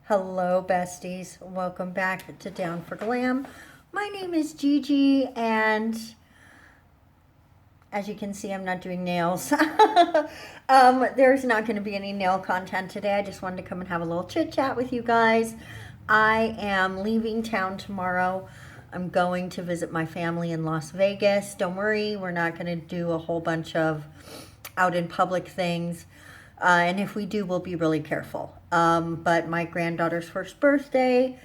Hello, besties. Welcome back to Down for Glam. My name is Gigi, and as you can see, I'm not doing nails. There's not going to be any nail content today. I just wanted to come and have a little chit chat with you guys. I am leaving town tomorrow. I'm going to visit my family in Las Vegas. Don't worry, we're not going to do a whole bunch of out in public things. And if we do, we'll be really careful. But my granddaughter's first birthday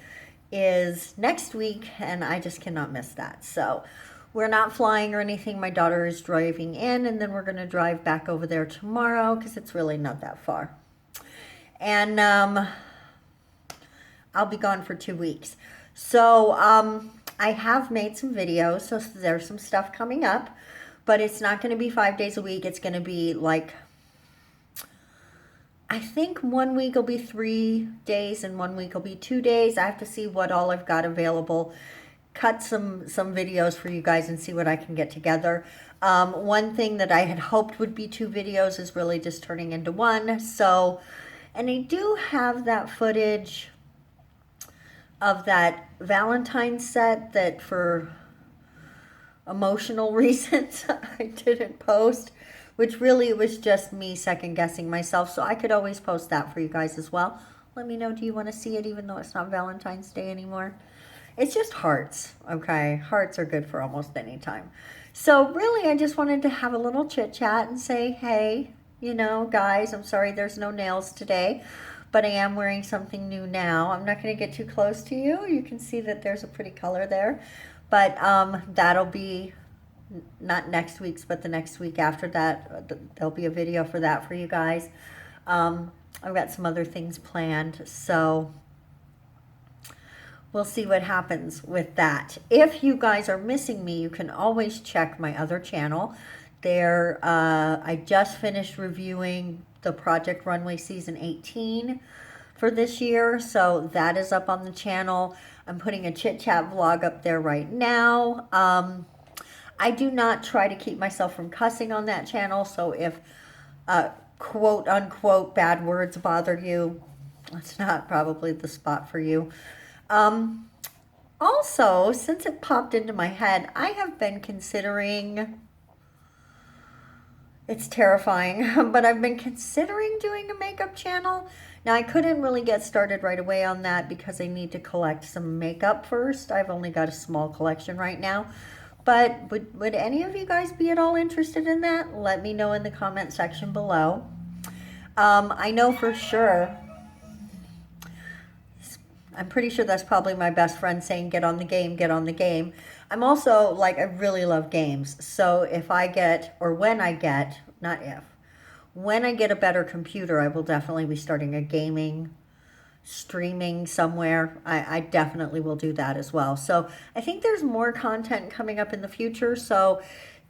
is next week, and I just cannot miss that. So we're not flying or anything. My daughter is driving in, and then we're going to drive back over there tomorrow because it's really not that far. And I'll be gone for 2 weeks. So I have made some videos, so there's some stuff coming up, but it's not going to be 5 days a week. It's going to be like, I think 1 week will be 3 days and 1 week will be 2 days. I have to see what all I've got available. Cut some videos for you guys and see what I can get together. One thing that I had hoped would be 2 videos is really just turning into 1. So, and I do have that footage of that Valentine's set that for emotional reasons I didn't post, which really was just me second guessing myself. So I could always post that for you guys as well. Let me know, do you want to see it even though it's not Valentine's Day anymore? It's just hearts, okay? Hearts are good for almost any time. So really, I just wanted to have a little chit chat and say, hey, you know, guys, I'm sorry there's no nails today, but I am wearing something new now. I'm not going to get too close to you. You can see that there's a pretty color there, but that'll be not next week's, but the next week after that. There'll be a video for that for you guys. I've got some other things planned, so we'll see what happens with that. If you guys are missing me, you can always check my other channel. There, I just finished reviewing the Project Runway Season 18 for this year, so that is up on the channel. I'm putting a chit chat vlog up there right now. I do not try to keep myself from cussing on that channel, so if quote unquote bad words bother you, that's not probably the spot for you. Also, since it popped into my head, I have been considering, it's terrifying, but I've been considering doing a makeup channel. Now, I couldn't really get started right away on that because I need to collect some makeup first. I've only got a small collection right now. But would any of you guys be at all interested in that? Let me know in the comment section below. I know for sure, I'm pretty sure that's probably my best friend saying, get on the game, get on the game. I'm also, like, I really love games. So if I get, or when I get, not if, when I get a better computer, I will definitely be starting a gaming streaming somewhere. I definitely will do that as well. So I think there's more content coming up in the future. So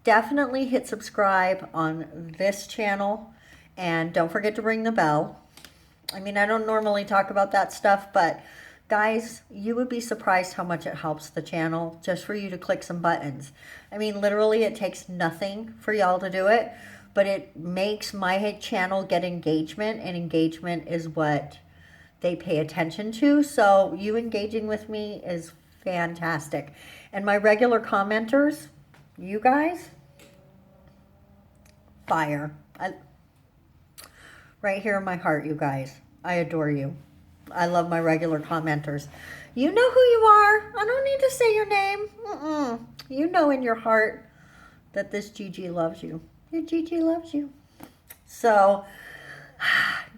definitely hit subscribe on this channel. And don't forget to ring the bell. I mean, I don't normally talk about that stuff, but guys, you would be surprised how much it helps the channel just for you to click some buttons. I mean, literally, it takes nothing for y'all to do it, but it makes my channel get engagement, and engagement is what they pay attention to. So you engaging with me is fantastic. And my regular commenters, you guys, fire. Right here in my heart, you guys. I adore you. I love my regular commenters. You know who you are. I don't need to say your name. You know in your heart that this Gigi loves you. Your Gigi loves you. So,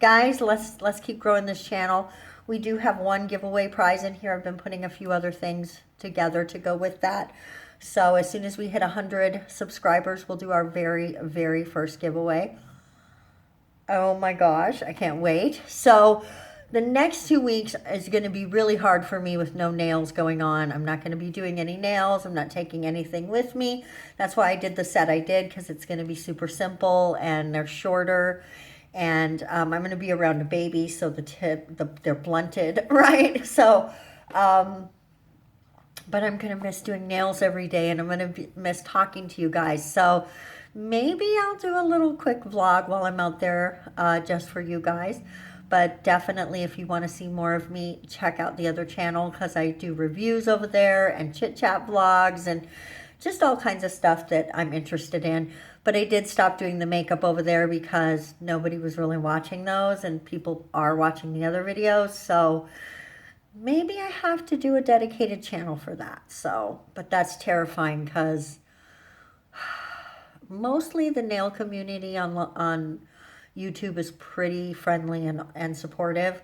guys, let's keep growing this channel. We do have one giveaway prize in here. I've been putting a few other things together to go with that. So as soon as we hit 100 subscribers, we'll do our very, very first giveaway. Oh my gosh, I can't wait. So the next 2 weeks is going to be really hard for me with no nails going on. I'm not going to be doing any nails. I'm not taking anything with me. That's why I did the set I did, because it's going to be super simple and they're shorter. And I'm going to be around a baby, so they're blunted, right? So, but I'm going to miss doing nails every day, and I'm going to miss talking to you guys. So maybe I'll do a little quick vlog while I'm out there just for you guys. But definitely, if you want to see more of me, check out the other channel, because I do reviews over there and chit chat vlogs and just all kinds of stuff that I'm interested in. But I did stop doing the makeup over there because nobody was really watching those, and people are watching the other videos. So maybe I have to do a dedicated channel for that. So, but that's terrifying, because mostly the nail community on YouTube is pretty friendly and supportive.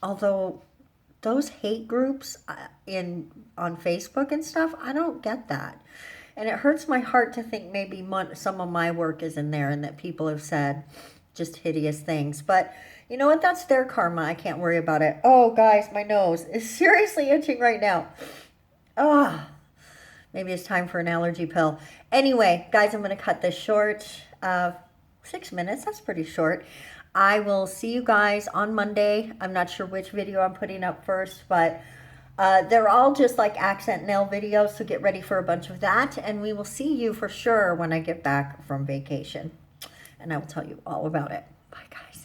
Although those hate groups on Facebook and stuff, I don't get that. And it hurts my heart to think maybe some of my work is in there and that people have said just hideous things. But you know what? That's their karma. I can't worry about it. Oh, guys, my nose is seriously itching right now. Ah. Maybe it's time for an allergy pill. Anyway, guys, I'm going to cut this short. 6 minutes, that's pretty short. I will see you guys on Monday. I'm not sure which video I'm putting up first, but they're all just like accent nail videos, so get ready for a bunch of that. And we will see you for sure when I get back from vacation. And I will tell you all about it. Bye, guys.